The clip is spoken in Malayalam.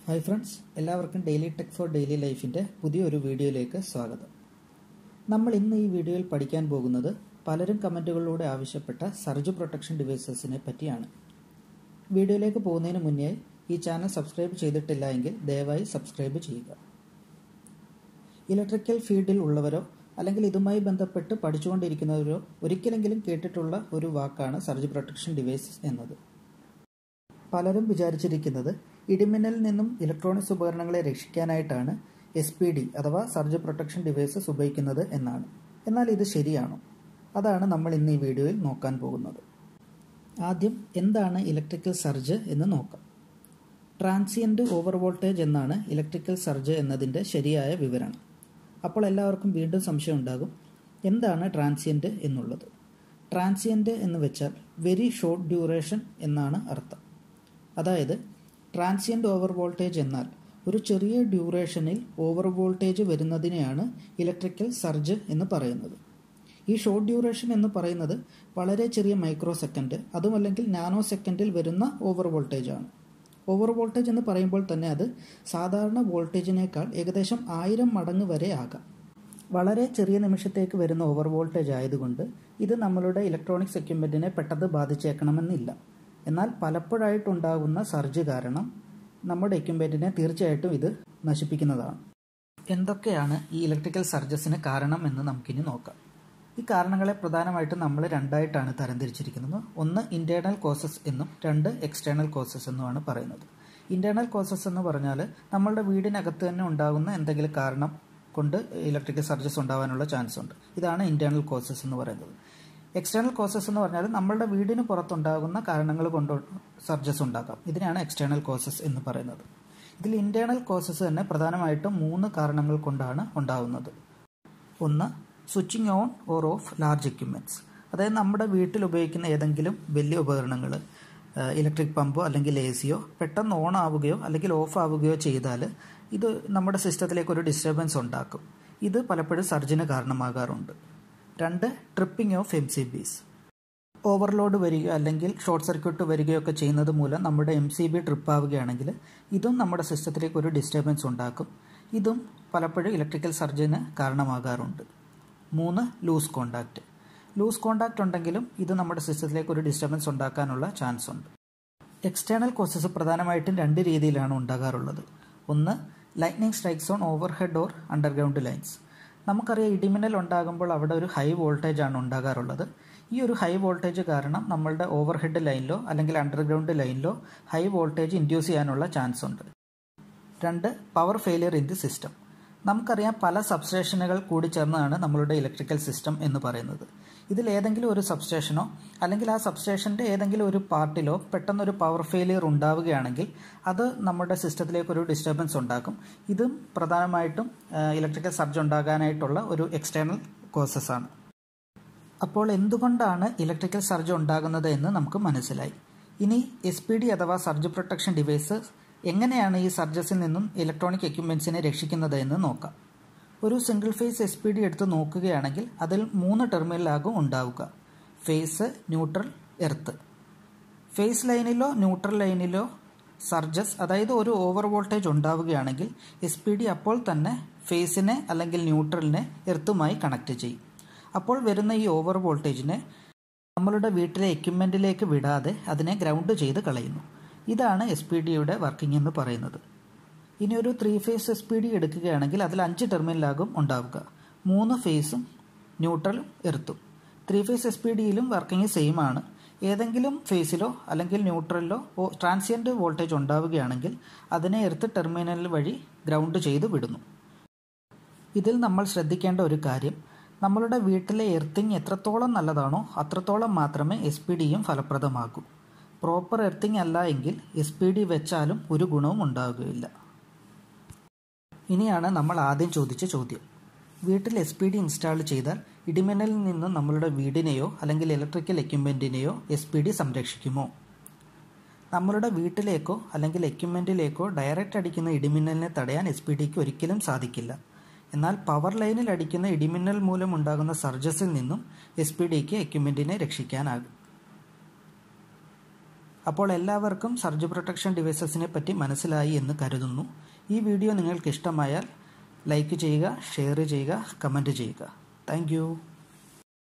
ഹായ് ഫ്രണ്ട്സ്, എല്ലാവർക്കും ഡെയിലി ടെക് ഫോർ ഡെയിലി ലൈഫിൻ്റെ പുതിയൊരു വീഡിയോയിലേക്ക് സ്വാഗതം. നമ്മൾ ഇന്ന് ഈ വീഡിയോയിൽ പഠിക്കാൻ പോകുന്നത് പലരും കമൻറ്റുകളിലൂടെ ആവശ്യപ്പെട്ട സർജ് പ്രൊട്ടക്ഷൻ ഡിവൈസസിനെ പറ്റിയാണ്. വീഡിയോയിലേക്ക് പോകുന്നതിന് മുന്നേ ഈ ചാനൽ സബ്സ്ക്രൈബ് ചെയ്തിട്ടില്ല എങ്കിൽ ദയവായി സബ്സ്ക്രൈബ് ചെയ്യുക. ഇലക്ട്രിക്കൽ ഫീൽഡിൽ ഉള്ളവരോ അല്ലെങ്കിൽ ഇതുമായി ബന്ധപ്പെട്ട് പഠിച്ചുകൊണ്ടിരിക്കുന്നവരോ ഒരിക്കലെങ്കിലും കേട്ടിട്ടുള്ള ഒരു വാക്കാണ് സർജ് പ്രൊട്ടക്ഷൻ ഡിവൈസ് എന്നത്. പലരും വിചാരിച്ചിരിക്കുന്നത് ഇടിമിന്നലിൽ നിന്നും ഇലക്ട്രോണിക്സ് ഉപകരണങ്ങളെ രക്ഷിക്കാനായിട്ടാണ് SPD അഥവാ സർജ് പ്രൊട്ടക്ഷൻ ഡിവൈസസ് ഉപയോഗിക്കുന്നത് എന്നാണ്. എന്നാൽ ഇത് ശരിയാണോ? അതാണ് നമ്മൾ ഇന്ന് ഈ വീഡിയോയിൽ നോക്കാൻ പോകുന്നത്. ആദ്യം എന്താണ് ഇലക്ട്രിക്കൽ സർജ് എന്ന് നോക്കാം. ട്രാൻസിയൻറ്റ് ഓവർ വോൾട്ടേജ് എന്നാണ് ഇലക്ട്രിക്കൽ സർജ് എന്നതിൻ്റെ ശരിയായ വിവരണം. അപ്പോൾ എല്ലാവർക്കും വീണ്ടും സംശയം ഉണ്ടാകും, എന്താണ് ട്രാൻസിയൻറ്റ് എന്നുള്ളത്. ട്രാൻസിയൻറ്റ് എന്ന് വെച്ചാൽ വെരി ഷോർട്ട് ഡ്യൂറേഷൻ എന്നാണ് അർത്ഥം. അതായത് ട്രാൻസിയൻറ്റ് ഓവർ വോൾട്ടേജ് എന്നാൽ ഒരു ചെറിയ ഡ്യൂറേഷനിൽ ഓവർ വോൾട്ടേജ് വരുന്നതിനെയാണ് ഇലക്ട്രിക്കൽ സർജ് എന്ന് പറയുന്നത്. ഈ ഷോർട്ട് ഡ്യൂറേഷൻ എന്ന് പറയുന്നത് വളരെ ചെറിയ മൈക്രോ സെക്കൻഡ്, അതുമല്ലെങ്കിൽ നാനോ സെക്കൻഡിൽ വരുന്ന ഓവർ വോൾട്ടേജ് ആണ്. ഓവർ വോൾട്ടേജ് എന്ന് പറയുമ്പോൾ തന്നെ അത് സാധാരണ വോൾട്ടേജിനേക്കാൾ ഏകദേശം 1000 മടങ്ങ് വരെ ആകാം. വളരെ ചെറിയ നിമിഷത്തേക്ക് വരുന്ന ഓവർ വോൾട്ടേജ് ആയതുകൊണ്ട് ഇത് നമ്മളുടെ ഇലക്ട്രോണിക്സ് എക്യുപ്മെൻറ്റിനെ പെട്ടെന്ന് ബാധിച്ചേക്കണമെന്നില്ല. എന്നാൽ പലപ്പോഴായിട്ടുണ്ടാകുന്ന സർജ് കാരണം നമ്മുടെ എക്യുപ്മെൻറ്റിനെ തീർച്ചയായിട്ടും ഇത് നശിപ്പിക്കുന്നതാണ്. എന്തൊക്കെയാണ് ഈ ഇലക്ട്രിക്കൽ സർജസിന് കാരണം എന്ന് നമുക്കിനി നോക്കാം. ഈ കാരണങ്ങളെ പ്രധാനമായിട്ടും നമ്മൾ രണ്ടായിട്ടാണ് തരംതിരിച്ചിരിക്കുന്നത്. ഒന്ന് ഇൻറ്റേർണൽ കോസസ് എന്നും രണ്ട് എക്സ്റ്റേണൽ കോസസ് എന്നുമാണ് പറയുന്നത്. ഇൻറ്റേർണൽ കോസസ് എന്ന് പറഞ്ഞാൽ നമ്മളുടെ വീടിനകത്ത് തന്നെ ഉണ്ടാകുന്ന എന്തെങ്കിലും കാരണം കൊണ്ട് ഇലക്ട്രിക്കൽ സർജസ് ഉണ്ടാകാനുള്ള ചാൻസ് ഉണ്ട്. ഇതാണ് ഇൻറ്റേർണൽ കോസസ് എന്ന് പറയുന്നത്. എക്സ്റ്റേണൽ കോസസ് എന്ന് പറഞ്ഞാൽ നമ്മളുടെ വീടിന് പുറത്തുണ്ടാകുന്ന കാരണങ്ങൾ കൊണ്ട് സർജസ് ഉണ്ടാക്കാം. ഇതിനാണ് എക്സ്റ്റേണൽ കോസസ് എന്ന് പറയുന്നത്. ഇതിൽ ഇൻറ്റേർണൽ കോസസ് തന്നെ പ്രധാനമായിട്ടും 3 കാരണങ്ങൾ കൊണ്ടാണ് ഉണ്ടാകുന്നത്. ഒന്ന്, switching on or of large equipments. അതായത് നമ്മുടെ വീട്ടിൽ ഉപയോഗിക്കുന്ന ഏതെങ്കിലും വലിയ ഉപകരണങ്ങൾ, ഇലക്ട്രിക് പമ്പോ അല്ലെങ്കിൽ AC-യോ പെട്ടെന്ന് ഓൺ ആവുകയോ അല്ലെങ്കിൽ ഓഫ് ആവുകയോ ചെയ്താൽ ഇത് നമ്മുടെ സിസ്റ്റത്തിലേക്ക് ഒരു ഡിസ്റ്റർബൻസ് ഉണ്ടാക്കും. ഇത് പലപ്പോഴും സർജിന് കാരണമാകാറുണ്ട്. 2, ട്രിപ്പിംഗ് ഓഫ് MCBs. ഓവർലോഡ് വരികയോ അല്ലെങ്കിൽ ഷോർട്ട് സർക്യൂട്ട് വരികയോ ഒക്കെ ചെയ്യുന്നത് മൂലം നമ്മുടെ MCB ട്രിപ്പ് ആവുകയാണെങ്കിൽ ഇതും നമ്മുടെ സിസ്റ്റത്തിലേക്ക് ഒരു ഡിസ്റ്റർബൻസ് ഉണ്ടാക്കും. ഇതും പലപ്പോഴും ഇലക്ട്രിക്കൽ സർജിന് കാരണമാകാറുണ്ട്. 3, ലൂസ് കോണ്ടാക്റ്റ്. ലൂസ് കോണ്ടാക്റ്റ് ഉണ്ടെങ്കിലും ഇത് നമ്മുടെ സിസ്റ്റത്തിലേക്ക് ഒരു ഡിസ്റ്റർബൻസ് ഉണ്ടാക്കാനുള്ള ചാൻസ് ഉണ്ട്. എക്സ്റ്റേണൽ കോസസ് പ്രധാനമായിട്ടും 2 രീതിയിലാണ് ഉണ്ടാകാറുള്ളത്. ഒന്ന്, lightning strikes on overhead or underground lines. നമുക്കറിയാം, ഇടിമിന്നൽ ഉണ്ടാകുമ്പോൾ അവിടെ ഒരു ഹൈ വോൾട്ടേജ് ആണ് ഉണ്ടാകാറുള്ളത്. ഈ ഒരു ഹൈ വോൾട്ടേജ് കാരണം നമ്മളുടെ ഓവർഹെഡ് ലൈനിലോ അല്ലെങ്കിൽ അണ്ടർഗ്രൗണ്ട് ലൈനിലോ ഹൈ വോൾട്ടേജ് ഇൻഡ്യൂസ് ചെയ്യാനുള്ള ചാൻസ് ഉണ്ട്. 2, power failure in the system. നമുക്കറിയാം, പല സബ്സ്റ്റേഷനുകൾ കൂടി ചേർന്നതാണ് നമ്മളുടെ ഇലക്ട്രിക്കൽ സിസ്റ്റം എന്ന് പറയുന്നത്. ഇതിൽ ഏതെങ്കിലും ഒരു സബ്സ്റ്റേഷനോ അല്ലെങ്കിൽ ആ സബ്സ്റ്റേഷൻ്റെ ഏതെങ്കിലും ഒരു പാർട്ടിലോ പെട്ടെന്നൊരു പവർ ഫെയിലിയർ ഉണ്ടാവുകയാണെങ്കിൽ അത് നമ്മുടെ സിസ്റ്റത്തിലേക്ക് ഒരു ഡിസ്റ്റർബൻസ് ഉണ്ടാക്കും. ഇതും പ്രധാനമായിട്ടും ഇലക്ട്രിക്കൽ സർജ് ഉണ്ടാകാനായിട്ടുള്ള ഒരു എക്സ്റ്റേണൽ കോസസ് ആണ്. അപ്പോൾ എന്തുകൊണ്ടാണ് ഇലക്ട്രിക്കൽ സർജ് ഉണ്ടാകുന്നത് എന്ന് നമുക്ക് മനസ്സിലായി. ഇനി SPD അഥവാ സർജ് പ്രൊട്ടക്ഷൻ ഡിവൈസ് എങ്ങനെയാണ് ഈ സർജസിൽ നിന്നും ഇലക്ട്രോണിക് എക്യുപ്മെൻറ്റ്സിനെ രക്ഷിക്കുന്നത് എന്ന് നോക്കാം. ഒരു സിംഗിൾ ഫേസ് SPD എടുത്ത് നോക്കുകയാണെങ്കിൽ അതിൽ 3 ടെർമിനലാകും ഉണ്ടാവുക: ഫേസ്, ന്യൂട്രൽ, എർത്ത്. ഫേസ് ലൈനിലോ ന്യൂട്രൽ ലൈനിലോ സർജസ്, അതായത് ഒരു ഓവർ വോൾട്ടേജ് ഉണ്ടാവുകയാണെങ്കിൽ SPD അപ്പോൾ തന്നെ ഫേസിനെ അല്ലെങ്കിൽ ന്യൂട്രലിനെ എർത്തുമായി കണക്ട് ചെയ്യും. അപ്പോൾ വരുന്ന ഈ ഓവർ വോൾട്ടേജിനെ നമ്മളുടെ വീട്ടിലെ എക്യുപ്മെൻറ്റിലേക്ക് വിടാതെ അതിനെ ഗ്രൗണ്ട് ചെയ്ത് കളയുന്നു. ഇതാണ് SPD-യുടെ വർക്കിംഗ് എന്ന് പറയുന്നത്. ഇനി ഒരു 3 ഫേസ് SPD എടുക്കുകയാണെങ്കിൽ അതിൽ 5 ടെർമിനലാകും ഉണ്ടാവുക: 3 ഫേസും ന്യൂട്രലും എർത്തും. 3 ഫേസ് SPD-യിലും വർക്കിംഗ് സെയിം ആണ്. ഏതെങ്കിലും ഫേസിലോ അല്ലെങ്കിൽ ന്യൂട്രലിലോ ട്രാൻസിയൻറ്റ് വോൾട്ടേജ് ഉണ്ടാവുകയാണെങ്കിൽ അതിനെ എർത്ത് ടെർമിനൽ വഴി ഗ്രൗണ്ട് ചെയ്ത് വിടുന്നു. ഇതിൽ നമ്മൾ ശ്രദ്ധിക്കേണ്ട ഒരു കാര്യം, നമ്മളുടെ വീട്ടിലെ എർത്തിങ് എത്രത്തോളം നല്ലതാണോ അത്രത്തോളം മാത്രമേ SPD-യും ഫലപ്രദമാകൂ. പ്രോപ്പർ എർത്തിങ് അല്ല എങ്കിൽ SPD വെച്ചാലും ഒരു ഗുണവും ഉണ്ടാവുകയില്ല. ഇനിയാണ് നമ്മൾ ആദ്യം ചോദിച്ച ചോദ്യം: വീട്ടിൽ SPD ഇൻസ്റ്റാൾ ചെയ്താൽ ഇടിമിന്നലിൽ നിന്ന് നമ്മളുടെ വീടിനെയോ അല്ലെങ്കിൽ ഇലക്ട്രിക്കൽ എക്യുപ്മെൻറ്റിനെയോ SPD സംരക്ഷിക്കുമോ? നമ്മളുടെ വീട്ടിലേക്കോ അല്ലെങ്കിൽ എക്യുപ്മെൻറ്റിലേക്കോ ഡയറക്റ്റ് അടിക്കുന്ന ഇടിമിന്നലിനെ തടയാൻ SPD-ക്ക് ഒരിക്കലും സാധിക്കില്ല. എന്നാൽ പവർ ലൈനിൽ അടിക്കുന്ന ഇടിമിന്നൽ മൂലം ഉണ്ടാകുന്ന സർജസിൽ നിന്നും SPD-ക്ക് എക്യുപ്മെൻറ്റിനെ രക്ഷിക്കാനാകും. അപ്പോൾ എല്ലാവർക്കും സർജ് പ്രൊട്ടക്ഷൻ ഡിവൈസസിനെ പറ്റി മനസ്സിലായി എന്ന് കരുതുന്നു. ഈ വീഡിയോ നിങ്ങൾക്ക് ഇഷ്ടമായാൽ ലൈക്ക് ചെയ്യുക, ഷെയർ ചെയ്യുക, കമൻറ്റ് ചെയ്യുക. താങ്ക്